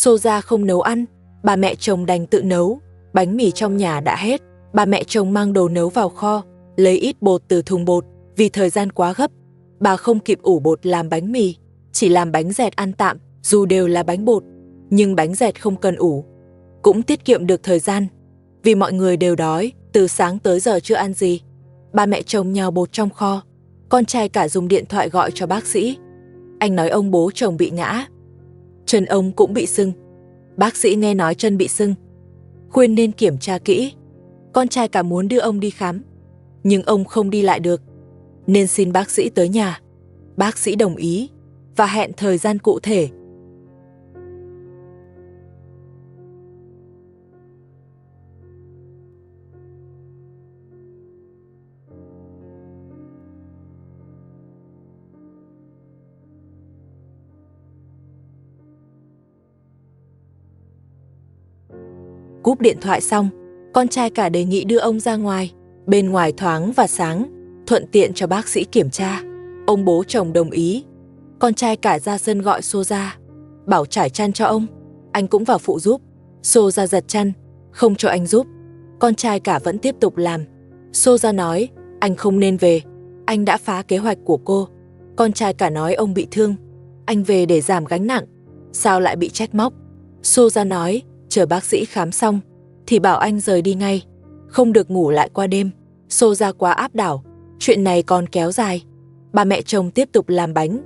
Soja không nấu ăn, bà mẹ chồng đành tự nấu. Bánh mì trong nhà đã hết, bà mẹ chồng mang đồ nấu vào kho, lấy ít bột từ thùng bột. Vì thời gian quá gấp, bà không kịp ủ bột làm bánh mì, chỉ làm bánh dẹt ăn tạm. Dù đều là bánh bột, nhưng bánh dẹt không cần ủ, cũng tiết kiệm được thời gian. Vì mọi người đều đói, từ sáng tới giờ chưa ăn gì. Bà mẹ chồng nhào bột trong kho. Con trai cả dùng điện thoại gọi cho bác sĩ. Anh nói ông bố chồng bị ngã, chân ông cũng bị sưng. Bác sĩ nghe nói chân bị sưng, khuyên nên kiểm tra kỹ. Con trai cả muốn đưa ông đi khám, nhưng ông không đi lại được, nên xin bác sĩ tới nhà. Bác sĩ đồng ý và hẹn thời gian cụ thể. Cúp điện thoại xong, con trai cả đề nghị đưa ông ra ngoài. Bên ngoài thoáng và sáng, thuận tiện cho bác sĩ kiểm tra. Ông bố chồng đồng ý. Con trai cả ra sân gọi Soja, bảo trải chăn cho ông. Anh cũng vào phụ giúp. Soja giật chăn, không cho anh giúp. Con trai cả vẫn tiếp tục làm. Soja nói, anh không nên về. Anh đã phá kế hoạch của cô. Con trai cả nói ông bị thương. Anh về để giảm gánh nặng. Sao lại bị trách móc? Soja nói, chờ bác sĩ khám xong thì bảo anh rời đi ngay, không được ngủ lại qua đêm. Soja quá áp đảo, chuyện này còn kéo dài. Bà mẹ chồng tiếp tục làm bánh,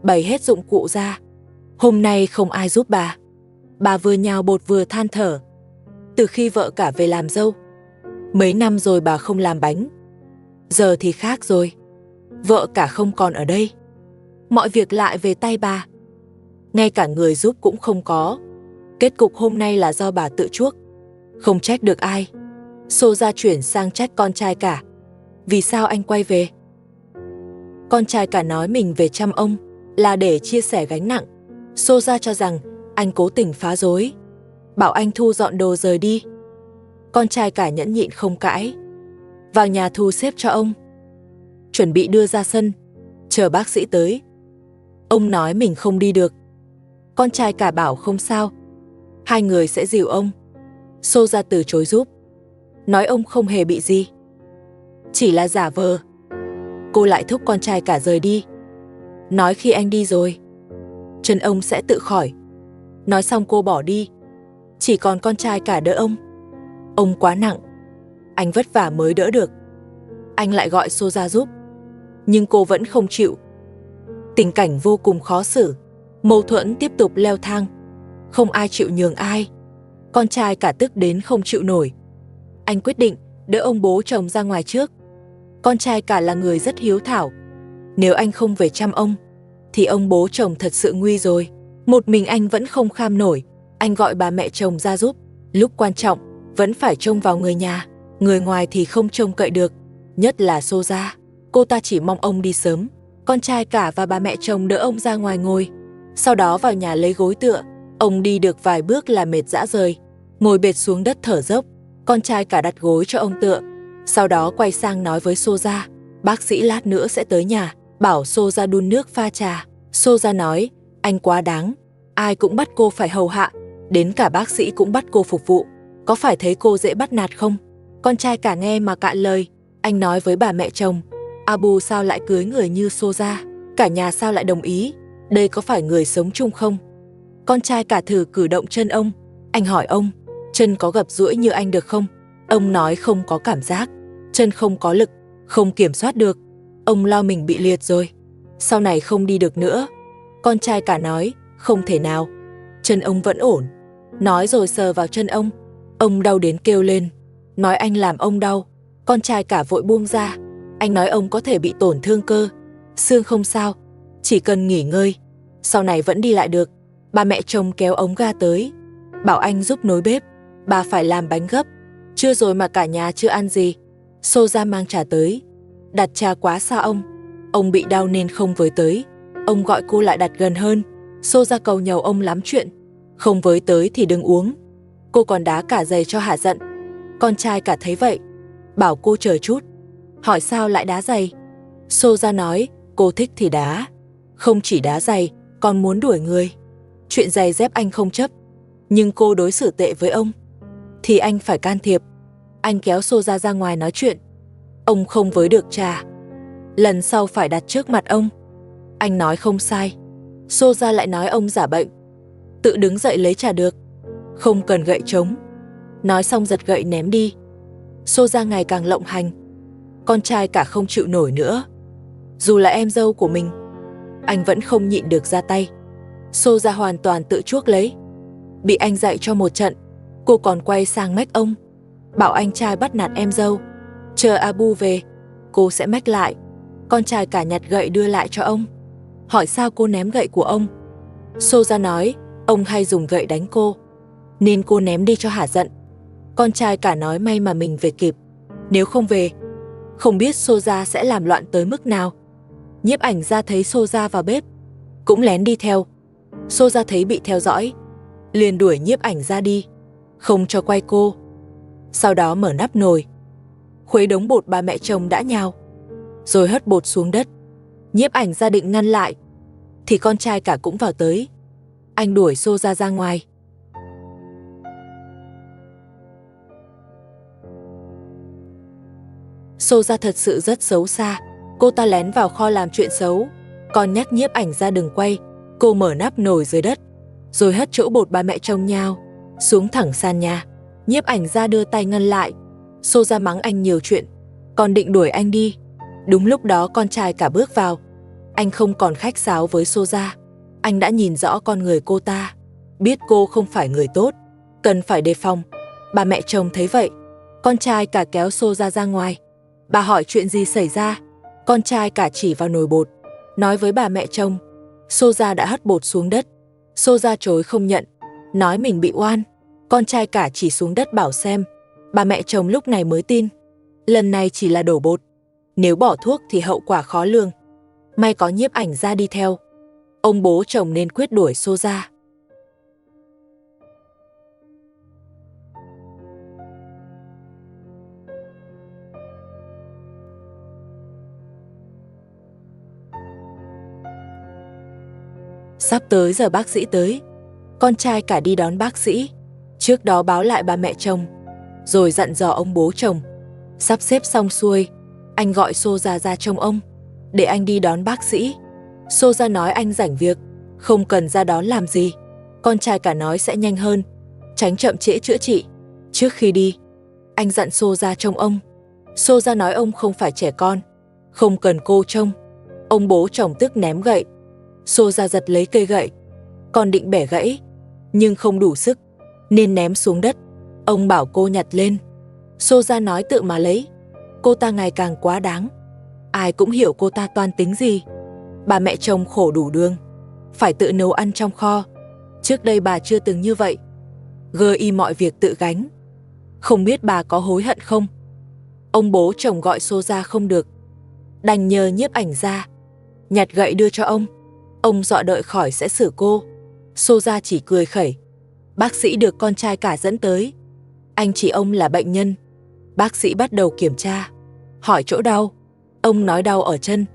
bày hết dụng cụ ra. Hôm nay không ai giúp bà. Bà vừa nhào bột vừa than thở. Từ khi vợ cả về làm dâu, mấy năm rồi bà không làm bánh. Giờ thì khác rồi, vợ cả không còn ở đây, mọi việc lại về tay bà. Ngay cả người giúp cũng không có. Kết cục hôm nay là do bà tự chuốc, không trách được ai. Soja chuyển sang trách con trai cả. Vì sao anh quay về? Con trai cả nói mình về chăm ông là để chia sẻ gánh nặng. Soja cho rằng anh cố tình phá rối, bảo anh thu dọn đồ rời đi. Con trai cả nhẫn nhịn không cãi, vào nhà thu xếp cho ông, chuẩn bị đưa ra sân, chờ bác sĩ tới. Ông nói mình không đi được. Con trai cả bảo không sao, hai người sẽ dìu ông. Soja từ chối giúp, nói ông không hề bị gì, chỉ là giả vờ. Cô lại thúc con trai cả rời đi, nói khi anh đi rồi, chân ông sẽ tự khỏi. Nói xong cô bỏ đi, chỉ còn con trai cả đỡ ông. Ông quá nặng, anh vất vả mới đỡ được. Anh lại gọi Soja giúp, nhưng cô vẫn không chịu. Tình cảnh vô cùng khó xử, mâu thuẫn tiếp tục leo thang, không ai chịu nhường ai. Con trai cả tức đến không chịu nổi. Anh quyết định đỡ ông bố chồng ra ngoài trước. Con trai cả là người rất hiếu thảo. Nếu anh không về chăm ông, thì ông bố chồng thật sự nguy rồi. Một mình anh vẫn không kham nổi. Anh gọi bà mẹ chồng ra giúp. Lúc quan trọng, vẫn phải trông vào người nhà. Người ngoài thì không trông cậy được. Nhất là Soja. Cô ta chỉ mong ông đi sớm. Con trai cả và bà mẹ chồng đỡ ông ra ngoài ngồi. Sau đó vào nhà lấy gối tựa. Ông đi được vài bước là mệt rã rời, ngồi bệt xuống đất thở dốc. Con trai cả đặt gối cho ông tựa. Sau đó quay sang nói với Soja, bác sĩ lát nữa sẽ tới nhà, bảo Soja đun nước pha trà. Soja nói, anh quá đáng, ai cũng bắt cô phải hầu hạ, đến cả bác sĩ cũng bắt cô phục vụ, có phải thấy cô dễ bắt nạt không? Con trai cả nghe mà cạn lời. Anh nói với bà mẹ chồng, Abu sao lại cưới người như Soja, cả nhà sao lại đồng ý, đây có phải người sống chung không? Con trai cả thử cử động chân ông. Anh hỏi ông, chân có gập duỗi như anh được không? Ông nói không có cảm giác, chân không có lực, không kiểm soát được. Ông lo mình bị liệt rồi, sau này không đi được nữa. Con trai cả nói, không thể nào, chân ông vẫn ổn. Nói rồi sờ vào chân ông đau đến kêu lên, nói anh làm ông đau. Con trai cả vội buông ra. Anh nói ông có thể bị tổn thương cơ, xương không sao, chỉ cần nghỉ ngơi, sau này vẫn đi lại được. Bà mẹ chồng kéo ống ga tới, bảo anh giúp nối bếp, bà phải làm bánh gấp, trưa rồi mà cả nhà chưa ăn gì. Soja mang trà tới, đặt trà quá xa ông bị đau nên không với tới. Ông gọi cô lại đặt gần hơn. Soja cầu nhàu ông lắm chuyện, không với tới thì đừng uống. Cô còn đá cả giày cho hả giận. Con trai cả thấy vậy, bảo cô chờ chút. Hỏi sao lại đá giày? Soja nói, cô thích thì đá, không chỉ đá giày, còn muốn đuổi người. Chuyện giày dép anh không chấp, nhưng cô đối xử tệ với ông, thì anh phải can thiệp. Anh kéo Soja ra ngoài nói chuyện. Ông không với được trà. Lần sau phải đặt trước mặt ông. Anh nói không sai. Soja lại nói ông giả bệnh. Tự đứng dậy lấy trà được. Không cần gậy trống. Nói xong giật gậy ném đi. Soja ngày càng lộng hành. Con trai cả không chịu nổi nữa. Dù là em dâu của mình, anh vẫn không nhịn được ra tay. Soja hoàn toàn tự chuốc lấy. Bị anh dạy cho một trận, cô còn quay sang mách ông, bảo anh trai bắt nạt em dâu. Chờ Abu về, cô sẽ mách lại. Con trai cả nhặt gậy đưa lại cho ông, hỏi sao cô ném gậy của ông. Soja nói ông hay dùng gậy đánh cô, nên cô ném đi cho hả giận. Con trai cả nói may mà mình về kịp, nếu không về, không biết Soja sẽ làm loạn tới mức nào. Nhiếp ảnh gia thấy Soja vào bếp, cũng lén đi theo. Soja thấy bị theo dõi, liền đuổi nhiếp ảnh gia đi, không cho quay cô. Sau đó mở nắp nồi, khuấy đống bột bà mẹ chồng đã nhào, rồi hất bột xuống đất. Nhiếp ảnh gia định ngăn lại, thì con trai cả cũng vào tới. Anh đuổi Soja ra ngoài. Soja thật sự rất xấu xa. Cô ta lén vào kho làm chuyện xấu, còn nhắc nhiếp ảnh gia đừng quay. Cô mở nắp nồi dưới đất, rồi hất chỗ bột bà mẹ chồng nhào xuống thẳng sàn nhà. Nhiếp ảnh gia đưa tay ngăn lại. Soja mắng anh nhiều chuyện, còn định đuổi anh đi. Đúng lúc đó con trai cả bước vào. Anh không còn khách sáo với Soja. Anh đã nhìn rõ con người cô ta, biết cô không phải người tốt, cần phải đề phòng. Bà mẹ chồng thấy vậy, con trai cả kéo Soja ra ngoài. Bà hỏi chuyện gì xảy ra. Con trai cả chỉ vào nồi bột, nói với bà mẹ chồng Soja đã hất bột xuống đất. Soja chối không nhận, nói mình bị oan. Con trai cả chỉ xuống đất bảo xem. Bà mẹ chồng lúc này mới tin. Lần này chỉ là đổ bột, nếu bỏ thuốc thì hậu quả khó lường. May có nhiếp ảnh gia đi theo. Ông bố chồng nên quyết đuổi Soja. Sắp tới giờ bác sĩ tới, con trai cả đi đón bác sĩ. Trước đó báo lại bà mẹ chồng, rồi dặn dò ông bố chồng. Sắp xếp xong xuôi, anh gọi Soja ra trông ông, để anh đi đón bác sĩ. Soja nói anh rảnh việc, không cần ra đón làm gì. Con trai cả nói sẽ nhanh hơn, tránh chậm trễ chữa trị. Trước khi đi, anh dặn Soja trông ông. Soja nói ông không phải trẻ con, không cần cô trông. Ông bố chồng tức ném gậy. Soja giật lấy cây gậy, còn định bẻ gãy, nhưng không đủ sức, nên ném xuống đất. Ông bảo cô nhặt lên. Soja nói tự mà lấy. Cô ta ngày càng quá đáng. Ai cũng hiểu cô ta toan tính gì. Bà mẹ chồng khổ đủ đường, phải tự nấu ăn trong kho. Trước đây bà chưa từng như vậy, y mọi việc tự gánh. Không biết bà có hối hận không? Ông bố chồng gọi Soja không được, đành nhờ nhiếp ảnh gia nhặt gậy đưa cho ông. Ông dọa đợi khỏi sẽ xử cô. Soja chỉ cười khẩy. Bác sĩ được con trai cả dẫn tới. Anh chỉ ông là bệnh nhân. Bác sĩ bắt đầu kiểm tra, hỏi chỗ đau. Ông nói đau ở chân.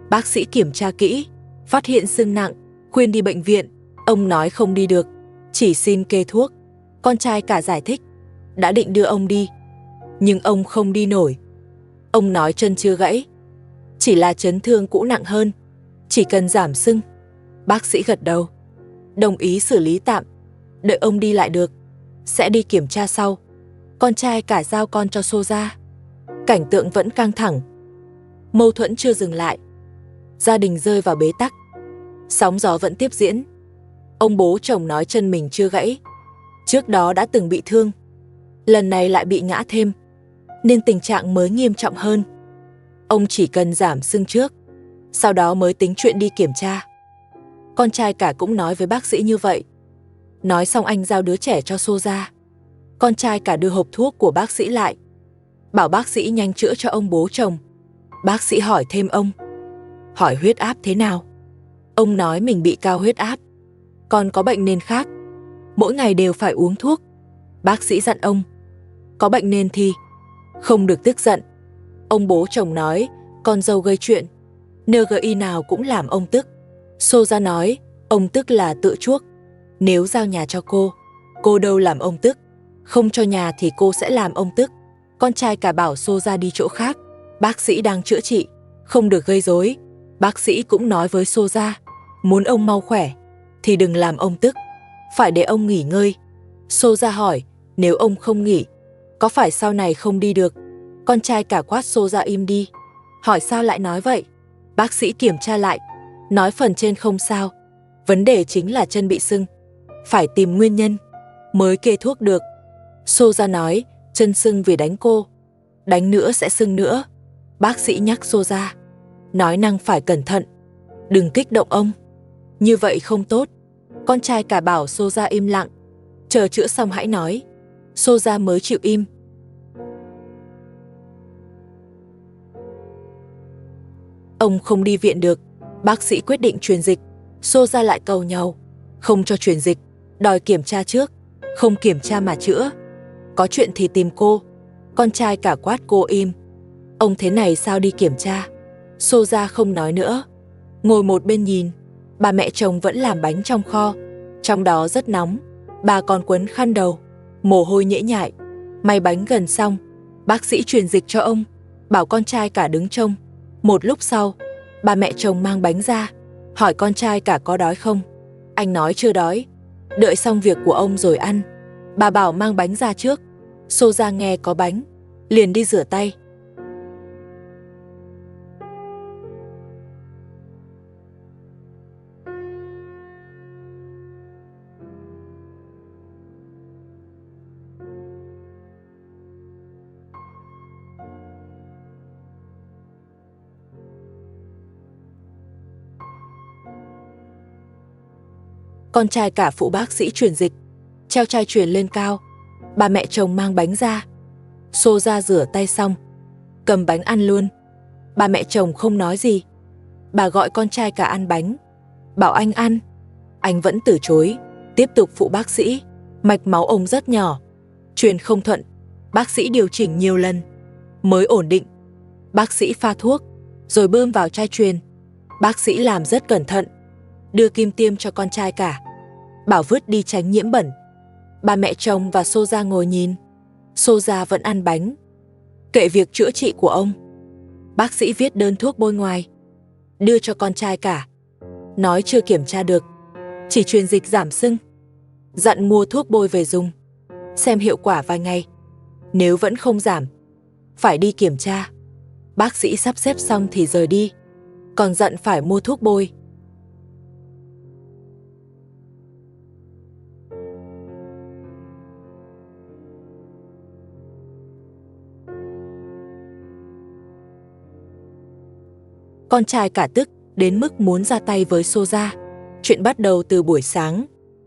Bác sĩ kiểm tra kỹ, phát hiện sưng nặng, khuyên đi bệnh viện. Ông nói không đi được, chỉ xin kê thuốc. Con trai cả giải thích, đã định đưa ông đi, nhưng ông không đi nổi. Ông nói chân chưa gãy, chỉ là chấn thương cũ nặng hơn, chỉ cần giảm sưng. Bác sĩ gật đầu, đồng ý xử lý tạm, đợi ông đi lại được, sẽ đi kiểm tra sau. Con trai cả giao con cho Soja. Cảnh tượng vẫn căng thẳng, mâu thuẫn chưa dừng lại. Gia đình rơi vào bế tắc, sóng gió vẫn tiếp diễn. Ông bố chồng nói chân mình chưa gãy, trước đó đã từng bị thương, lần này lại bị ngã thêm, nên tình trạng mới nghiêm trọng hơn. Ông chỉ cần giảm sưng trước, sau đó mới tính chuyện đi kiểm tra. Con trai cả cũng nói với bác sĩ như vậy. Nói xong anh giao đứa trẻ cho Soja. Con trai cả đưa hộp thuốc của bác sĩ lại, bảo bác sĩ nhanh chữa cho ông bố chồng. Bác sĩ hỏi thêm ông, hỏi huyết áp thế nào. Ông nói mình bị cao huyết áp, còn có bệnh nền khác, mỗi ngày đều phải uống thuốc. Bác sĩ dặn ông, có bệnh nền thì không được tức giận. Ông bố chồng nói, con dâu gây chuyện, NGI nào cũng làm ông tức. Soja nói, ông tức là tự chuốc. Nếu giao nhà cho cô đâu làm ông tức. Không cho nhà thì cô sẽ làm ông tức. Con trai cả bảo Soja đi chỗ khác. Bác sĩ đang chữa trị, không được gây rối. Bác sĩ cũng nói với Soja, muốn ông mau khỏe thì đừng làm ông tức, phải để ông nghỉ ngơi. Soja hỏi, nếu ông không nghỉ, có phải sau này không đi được? Con trai cả quát Soja im đi. Hỏi sao lại nói vậy? Bác sĩ kiểm tra lại, nói phần trên không sao. Vấn đề chính là chân bị sưng. Phải tìm nguyên nhân mới kê thuốc được. Soja nói, chân sưng vì đánh cô. Đánh nữa sẽ sưng nữa. Bác sĩ nhắc Soja, nói năng phải cẩn thận. Đừng kích động ông. Như vậy không tốt. Con trai cả bảo Soja im lặng. Chờ chữa xong hãy nói. Soja mới chịu im. Ông không đi viện được. Bác sĩ quyết định truyền dịch. Soja lại cầu nhau, không cho truyền dịch, đòi kiểm tra trước. Không kiểm tra mà chữa. Có chuyện thì tìm cô. Con trai cả quát cô im. Ông thế này sao đi kiểm tra? Soja không nói nữa. Ngồi một bên nhìn. Bà mẹ chồng vẫn làm bánh trong kho. Trong đó rất nóng. Bà còn quấn khăn đầu. Mồ hôi nhễ nhại. May bánh gần xong. Bác sĩ truyền dịch cho ông. Bảo con trai cả đứng trông. Một lúc sau, bà mẹ chồng mang bánh ra. Hỏi con trai cả có đói không? Anh nói chưa đói. Đợi xong việc của ông rồi ăn. Bà bảo mang bánh ra trước. Soja nghe có bánh, liền đi rửa tay. Con trai cả phụ bác sĩ truyền dịch, treo chai truyền lên cao. Bà mẹ chồng mang bánh ra. Soja rửa tay xong, cầm bánh ăn luôn. Bà mẹ chồng không nói gì. Bà gọi con trai cả ăn bánh, bảo anh ăn. Anh vẫn từ chối, tiếp tục phụ bác sĩ. Mạch máu ông rất nhỏ, truyền không thuận. Bác sĩ điều chỉnh nhiều lần mới ổn định. Bác sĩ pha thuốc, rồi bơm vào chai truyền. Bác sĩ làm rất cẩn thận, đưa kim tiêm cho con trai cả, bảo vứt đi tránh nhiễm bẩn. Bà mẹ chồng và Soja ngồi nhìn. Soja vẫn ăn bánh, kệ việc chữa trị của ông. Bác sĩ viết đơn thuốc bôi ngoài, đưa cho con trai cả. Nói chưa kiểm tra được, chỉ truyền dịch giảm sưng. Dặn mua thuốc bôi về dùng, xem hiệu quả vài ngày. Nếu vẫn không giảm, phải đi kiểm tra. Bác sĩ sắp xếp xong thì rời đi, còn dặn phải mua thuốc bôi. Con trai cả tức đến mức muốn ra tay với Soja. Chuyện bắt đầu từ buổi sáng.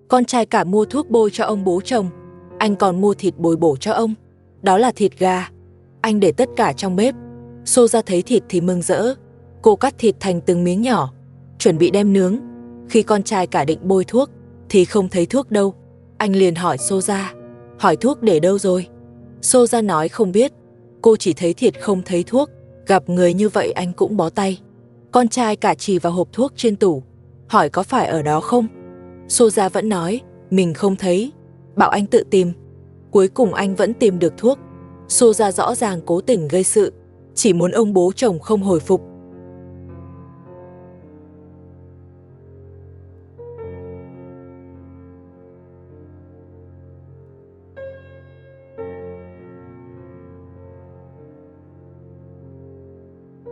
Con trai cả mua thuốc bôi cho ông bố chồng. Anh còn mua thịt bồi bổ cho ông. Đó là thịt gà. Anh để tất cả trong bếp. Soja thấy thịt thì mừng rỡ. Cô cắt thịt thành từng miếng nhỏ, chuẩn bị đem nướng. Khi con trai cả định bôi thuốc thì không thấy thuốc đâu. Anh liền hỏi Soja, hỏi thuốc để đâu rồi? Soja nói không biết. Cô chỉ thấy thịt không thấy thuốc. Gặp người như vậy anh cũng bó tay. Con trai cả chỉ vào hộp thuốc trên tủ, hỏi có phải ở đó không? Soja vẫn nói mình không thấy, bảo anh tự tìm. Cuối cùng anh vẫn tìm được thuốc. Soja rõ ràng cố tình gây sự, chỉ muốn ông bố chồng không hồi phục.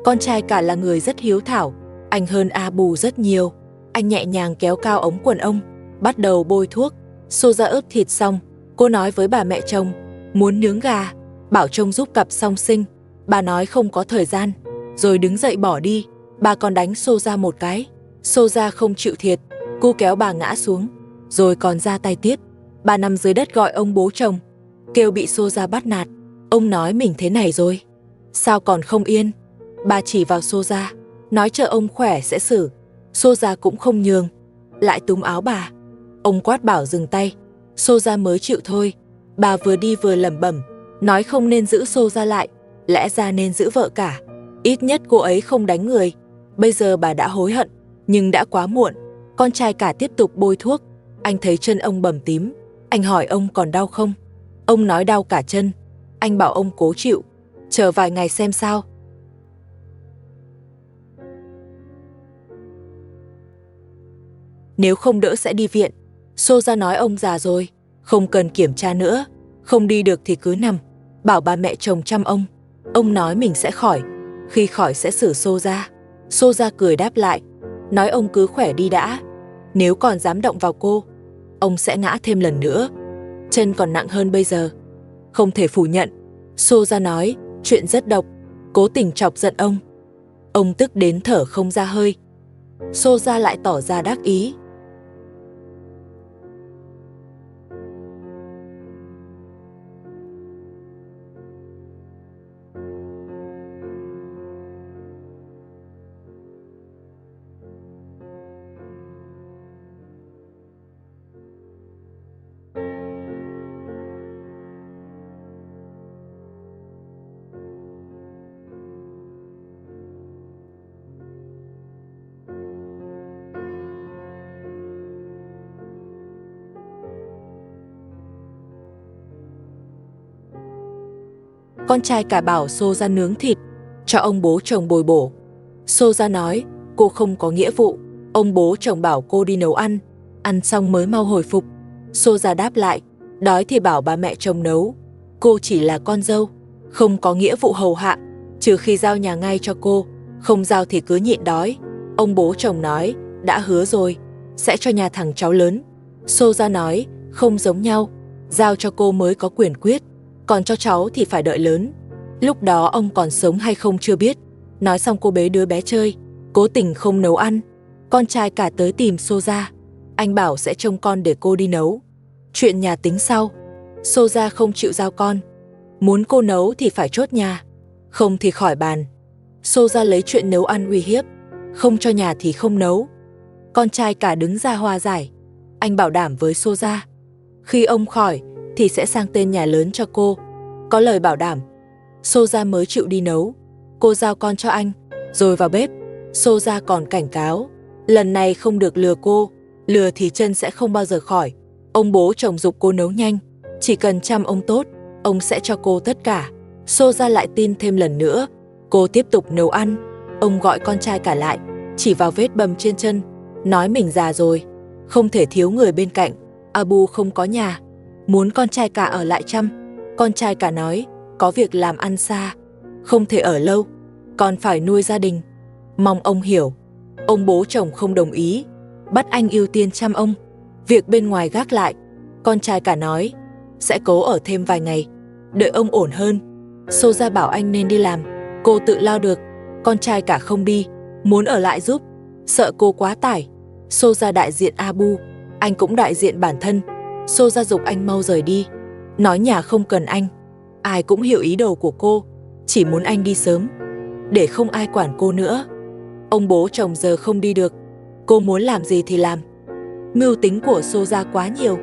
Con trai cả là người rất hiếu thảo, anh hơn Abu rất nhiều. Anh nhẹ nhàng kéo cao ống quần ông, bắt đầu bôi thuốc. Soja ướp thịt xong, cô nói với bà mẹ chồng, muốn nướng gà, bảo trông giúp cặp song sinh. Bà nói không có thời gian, rồi đứng dậy bỏ đi. Bà còn đánh Soja một cái. Soja không chịu thiệt, cô kéo bà ngã xuống, rồi còn ra tay tiếp. Bà nằm dưới đất gọi ông bố chồng, kêu bị Soja bắt nạt. Ông nói mình thế này rồi, sao còn không yên. Bà chỉ vào Soja, nói chờ ông khỏe sẽ xử. Soja cũng không nhường, lại túm áo bà. Ông quát bảo dừng tay. Soja mới chịu thôi. Bà vừa đi vừa lẩm bẩm, nói không nên giữ Soja lại, lẽ ra nên giữ vợ cả. Ít nhất cô ấy không đánh người. Bây giờ bà đã hối hận, nhưng đã quá muộn. Con trai cả tiếp tục bôi thuốc. Anh thấy chân ông bầm tím. Anh hỏi ông còn đau không? Ông nói đau cả chân. Anh bảo ông cố chịu, chờ vài ngày xem sao. Nếu không đỡ sẽ đi viện. Soja nói ông già rồi, không cần kiểm tra nữa. Không đi được thì cứ nằm, bảo ba mẹ chồng chăm ông. Ông nói mình sẽ khỏi, khi khỏi sẽ xử Soja. Soja cười đáp lại, nói ông cứ khỏe đi đã. Nếu còn dám động vào cô, ông sẽ ngã thêm lần nữa. Chân còn nặng hơn bây giờ. Không thể phủ nhận. Soja nói, chuyện rất độc, cố tình chọc giận ông. Ông tức đến thở không ra hơi. Soja lại tỏ ra đắc ý. Con trai cả bảo Soja nướng thịt, cho ông bố chồng bồi bổ. Soja nói, cô không có nghĩa vụ. Ông bố chồng bảo cô đi nấu ăn xong mới mau hồi phục. Soja đáp lại, đói thì bảo ba mẹ chồng nấu. Cô chỉ là con dâu, không có nghĩa vụ hầu hạ, trừ khi giao nhà ngay cho cô, không giao thì cứ nhịn đói. Ông bố chồng nói, đã hứa rồi, sẽ cho nhà thằng cháu lớn. Soja nói, không giống nhau, giao cho cô mới có quyền quyết, còn cho cháu thì phải đợi lớn. Lúc đó ông còn sống hay không chưa biết. Nói xong cô bế đứa bé chơi, cố tình không nấu ăn. Con trai cả tới tìm Soja. Anh bảo sẽ trông con để cô đi nấu, chuyện nhà tính sau. Soja không chịu giao con, muốn cô nấu thì phải chốt nhà, không thì khỏi bàn. Soja lấy chuyện nấu ăn uy hiếp, không cho nhà thì không nấu. Con trai cả đứng ra hòa giải. Anh bảo đảm với Soja, khi ông khỏi thì sẽ sang tên nhà lớn cho cô. Có lời bảo đảm, Soja mới chịu đi nấu. Cô giao con cho anh, rồi vào bếp. Soja còn cảnh cáo, lần này không được lừa cô, lừa thì chân sẽ không bao giờ khỏi. Ông bố chồng giục cô nấu nhanh, chỉ cần chăm ông tốt, ông sẽ cho cô tất cả. Soja lại tin thêm lần nữa. Cô tiếp tục nấu ăn. Ông gọi con trai cả lại, chỉ vào vết bầm trên chân, nói mình già rồi, không thể thiếu người bên cạnh. Abu không có nhà, muốn con trai cả ở lại chăm. Con trai cả nói, có việc làm ăn xa, không thể ở lâu, còn phải nuôi gia đình, mong ông hiểu. Ông bố chồng không đồng ý, bắt anh ưu tiên chăm ông, việc bên ngoài gác lại. Con trai cả nói, sẽ cố ở thêm vài ngày, đợi ông ổn hơn. Soja bảo anh nên đi làm, cô tự lo được. Con trai cả không đi, muốn ở lại giúp, sợ cô quá tải. Soja đại diện Abu, anh cũng đại diện bản thân. Soja giục anh mau rời đi, nói nhà không cần anh. Ai cũng hiểu ý đồ của cô, chỉ muốn anh đi sớm, để không ai quản cô nữa. Ông bố chồng giờ không đi được, cô muốn làm gì thì làm. Mưu tính của Soja quá nhiều.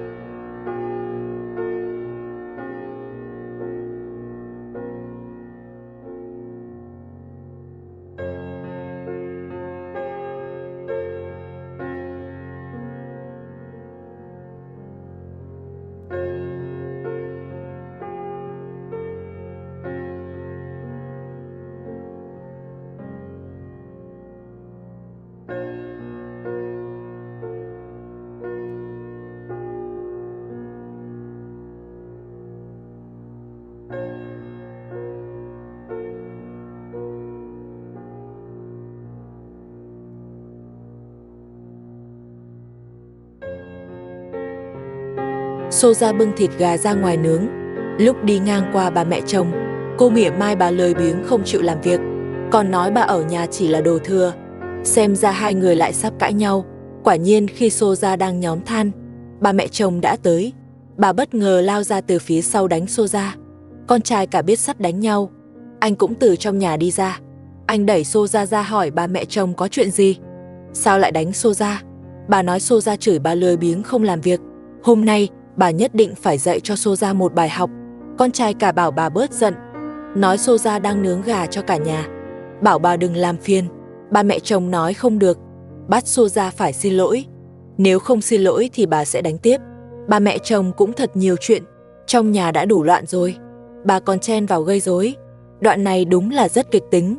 Soja bưng thịt gà ra ngoài nướng. Lúc đi ngang qua bà mẹ chồng, cô mỉa mai bà lười biếng không chịu làm việc, còn nói bà ở nhà chỉ là đồ thừa. Xem ra hai người lại sắp cãi nhau. Quả nhiên khi Soja đang nhóm than, bà mẹ chồng đã tới. Bà bất ngờ lao ra từ phía sau đánh Soja. Con trai cả biết sắp đánh nhau, anh cũng từ trong nhà đi ra. Anh đẩy Soja ra hỏi bà mẹ chồng có chuyện gì, sao lại đánh Soja. Bà nói Soja chửi bà lười biếng không làm việc. Hôm nay bà nhất định phải dạy cho Soja một bài học. Con trai cả bảo bà bớt giận, nói Soja đang nướng gà cho cả nhà, bảo bà đừng làm phiền. Ba mẹ chồng nói không được, bắt Soja phải xin lỗi. Nếu không xin lỗi thì bà sẽ đánh tiếp. Ba mẹ chồng cũng thật nhiều chuyện, trong nhà đã đủ loạn rồi, bà còn chen vào gây rối. Đoạn này đúng là rất kịch tính.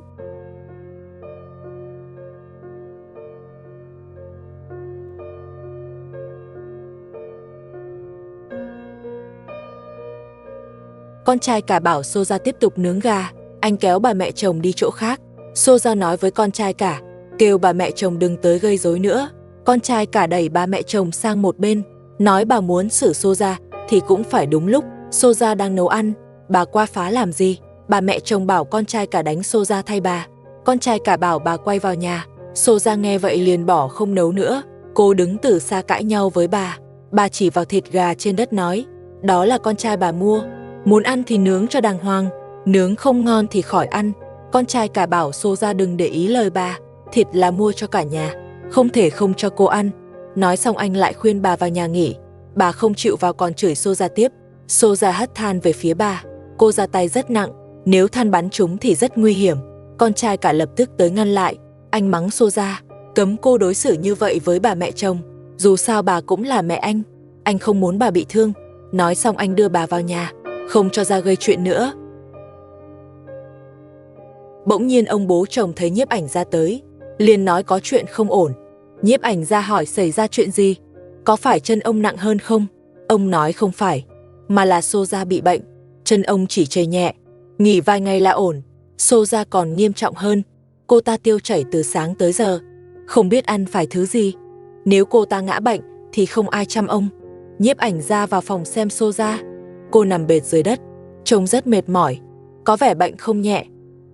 Con trai cả bảo Soja tiếp tục nướng gà, anh kéo bà mẹ chồng đi chỗ khác. Soja nói với con trai cả, kêu bà mẹ chồng đừng tới gây rối nữa. Con trai cả đẩy ba mẹ chồng sang một bên, nói bà muốn xử Soja thì cũng phải đúng lúc. Soja đang nấu ăn, bà qua phá làm gì? Bà mẹ chồng bảo con trai cả đánh Soja thay bà. Con trai cả bảo bà quay vào nhà. Soja nghe vậy liền bỏ không nấu nữa. Cô đứng từ xa cãi nhau với bà. Bà chỉ vào thịt gà trên đất nói, đó là con trai bà mua, muốn ăn thì nướng cho đàng hoàng, nướng không ngon thì khỏi ăn. Con trai cả bảo Soja đừng để ý lời bà, thịt là mua cho cả nhà, không thể không cho cô ăn. Nói xong anh lại khuyên bà vào nhà nghỉ. Bà không chịu vào còn chửi Soja tiếp. Soja hất than về phía bà. Cô ra tay rất nặng, nếu than bắn trúng thì rất nguy hiểm. Con trai cả lập tức tới ngăn lại. Anh mắng Soja, cấm cô đối xử như vậy với bà mẹ chồng. Dù sao bà cũng là mẹ anh không muốn bà bị thương. Nói xong anh đưa bà vào nhà, không cho ra gây chuyện nữa. Bỗng nhiên ông bố chồng thấy Nhiếp Ảnh Gia tới, liền nói có chuyện không ổn. Nhiếp Ảnh Gia hỏi xảy ra chuyện gì, có phải chân ông nặng hơn không? Ông nói không phải, mà là Soja bị bệnh, chân ông chỉ chảy nhẹ, nghỉ vài ngày là ổn. Soja còn nghiêm trọng hơn, cô ta tiêu chảy từ sáng tới giờ, không biết ăn phải thứ gì. Nếu cô ta ngã bệnh thì không ai chăm ông. Nhiếp Ảnh Gia vào phòng xem Soja. Cô nằm bệt dưới đất, trông rất mệt mỏi, có vẻ bệnh không nhẹ.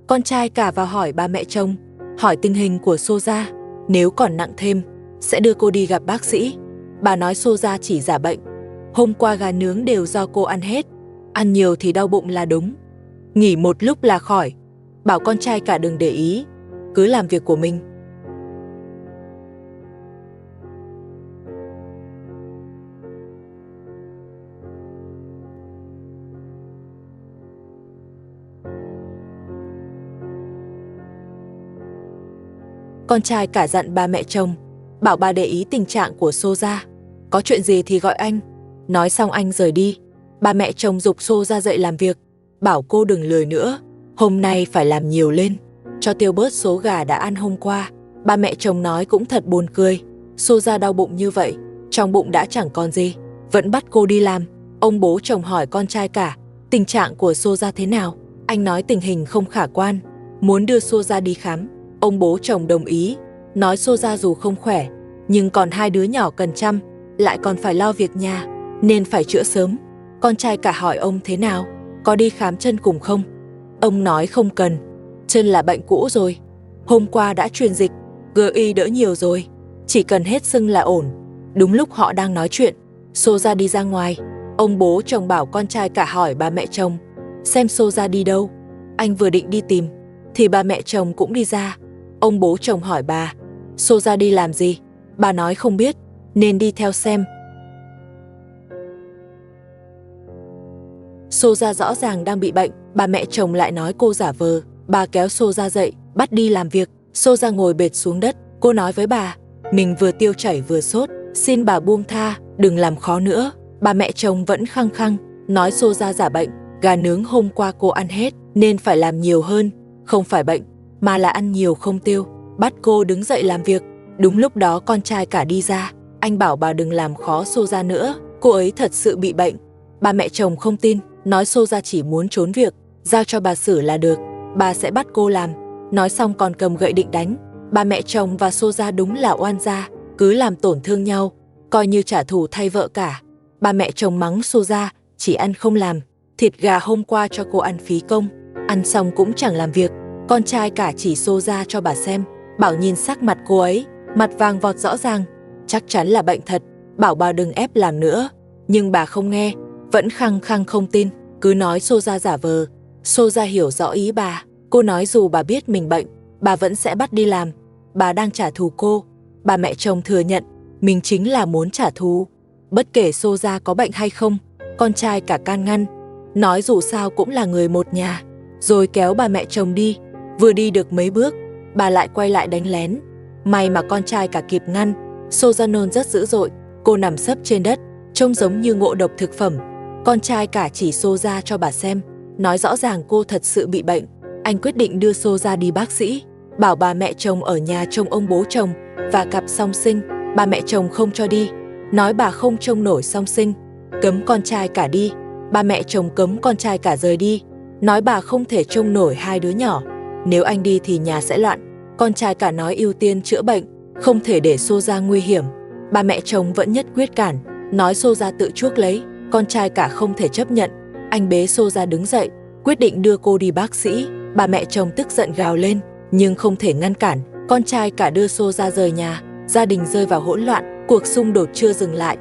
Con trai cả vào hỏi ba mẹ chồng, hỏi tình hình của Soja, nếu còn nặng thêm sẽ đưa cô đi gặp bác sĩ. Bà nói Soja chỉ giả bệnh, hôm qua gà nướng đều do cô ăn hết, ăn nhiều thì đau bụng là đúng, nghỉ một lúc là khỏi. Bảo con trai cả đừng để ý, cứ làm việc của mình. Con trai cả dặn ba mẹ chồng, bảo bà để ý tình trạng của Soja, có chuyện gì thì gọi anh. Nói xong anh rời đi. Ba mẹ chồng giục Soja dậy làm việc, bảo cô đừng lười nữa, hôm nay phải làm nhiều lên, cho tiêu bớt số gà đã ăn hôm qua. Ba mẹ chồng nói cũng thật buồn cười, Soja đau bụng như vậy, trong bụng đã chẳng còn gì, vẫn bắt cô đi làm. Ông bố chồng hỏi con trai cả, tình trạng của Soja thế nào? Anh nói tình hình không khả quan, muốn đưa Soja đi khám. Ông bố chồng đồng ý, nói Soja dù không khỏe, nhưng còn hai đứa nhỏ cần chăm, lại còn phải lo việc nhà, nên phải chữa sớm. Con trai cả hỏi ông thế nào, có đi khám chân cùng không? Ông nói không cần, chân là bệnh cũ rồi, hôm qua đã truyền dịch, GI đỡ nhiều rồi, chỉ cần hết sưng là ổn. Đúng lúc họ đang nói chuyện, Soja đi ra ngoài. Ông bố chồng bảo con trai cả hỏi ba mẹ chồng, xem Soja đi đâu. Anh vừa định đi tìm, thì ba mẹ chồng cũng đi ra. Ông bố chồng hỏi bà, Soja đi làm gì? Bà nói không biết, nên đi theo xem. Soja rõ ràng đang bị bệnh, bà mẹ chồng lại nói cô giả vờ. Bà kéo Soja dậy, bắt đi làm việc. Soja ngồi bệt xuống đất, cô nói với bà, mình vừa tiêu chảy vừa sốt, xin bà buông tha, đừng làm khó nữa. Bà mẹ chồng vẫn khăng khăng, nói Soja giả bệnh, gà nướng hôm qua cô ăn hết, nên phải làm nhiều hơn, không phải bệnh, mà là ăn nhiều không tiêu, bắt cô đứng dậy làm việc. Đúng lúc đó con trai cả đi ra, anh bảo bà đừng làm khó Soja nữa, cô ấy thật sự bị bệnh. Bà mẹ chồng không tin, nói Soja chỉ muốn trốn việc, giao cho bà xử là được, bà sẽ bắt cô làm. Nói xong còn cầm gậy định đánh. Bà mẹ chồng và Soja đúng là oan gia, cứ làm tổn thương nhau, coi như trả thù thay vợ cả. Bà mẹ chồng mắng Soja chỉ ăn không làm, thịt gà hôm qua cho cô ăn phí công, ăn xong cũng chẳng làm việc. Con trai cả chỉ Soja cho bà xem, bảo nhìn sắc mặt cô ấy, mặt vàng vọt rõ ràng, chắc chắn là bệnh thật, bảo bà đừng ép làm nữa. Nhưng bà không nghe, vẫn khăng khăng không tin, cứ nói Soja giả vờ. Soja hiểu rõ ý bà, cô nói dù bà biết mình bệnh, bà vẫn sẽ bắt đi làm, bà đang trả thù cô. Bà mẹ chồng thừa nhận, mình chính là muốn trả thù, bất kể Soja có bệnh hay không. Con trai cả can ngăn, nói dù sao cũng là người một nhà, rồi kéo bà mẹ chồng đi. Vừa đi được mấy bước, bà lại quay lại đánh lén. May mà con trai cả kịp ngăn. Soja nôn rất dữ dội, cô nằm sấp trên đất, trông giống như ngộ độc thực phẩm. Con trai cả chỉ Soja cho bà xem, nói rõ ràng cô thật sự bị bệnh. Anh quyết định đưa Soja đi bác sĩ, bảo bà mẹ chồng ở nhà trông ông bố chồng và cặp song sinh. Bà mẹ chồng không cho đi, nói bà không trông nổi song sinh, cấm con trai cả đi. Bà mẹ chồng cấm con trai cả rời đi, nói bà không thể trông nổi hai đứa nhỏ. Nếu anh đi thì nhà sẽ loạn. Con trai cả nói ưu tiên chữa bệnh, không thể để Soja nguy hiểm. Bà mẹ chồng vẫn nhất quyết cản, nói Soja tự chuốc lấy. Con trai cả không thể chấp nhận. Anh bế Soja đứng dậy, quyết định đưa cô đi bác sĩ. Bà mẹ chồng tức giận gào lên, nhưng không thể ngăn cản. Con trai cả đưa Soja rời nhà. Gia đình rơi vào hỗn loạn, cuộc xung đột chưa dừng lại.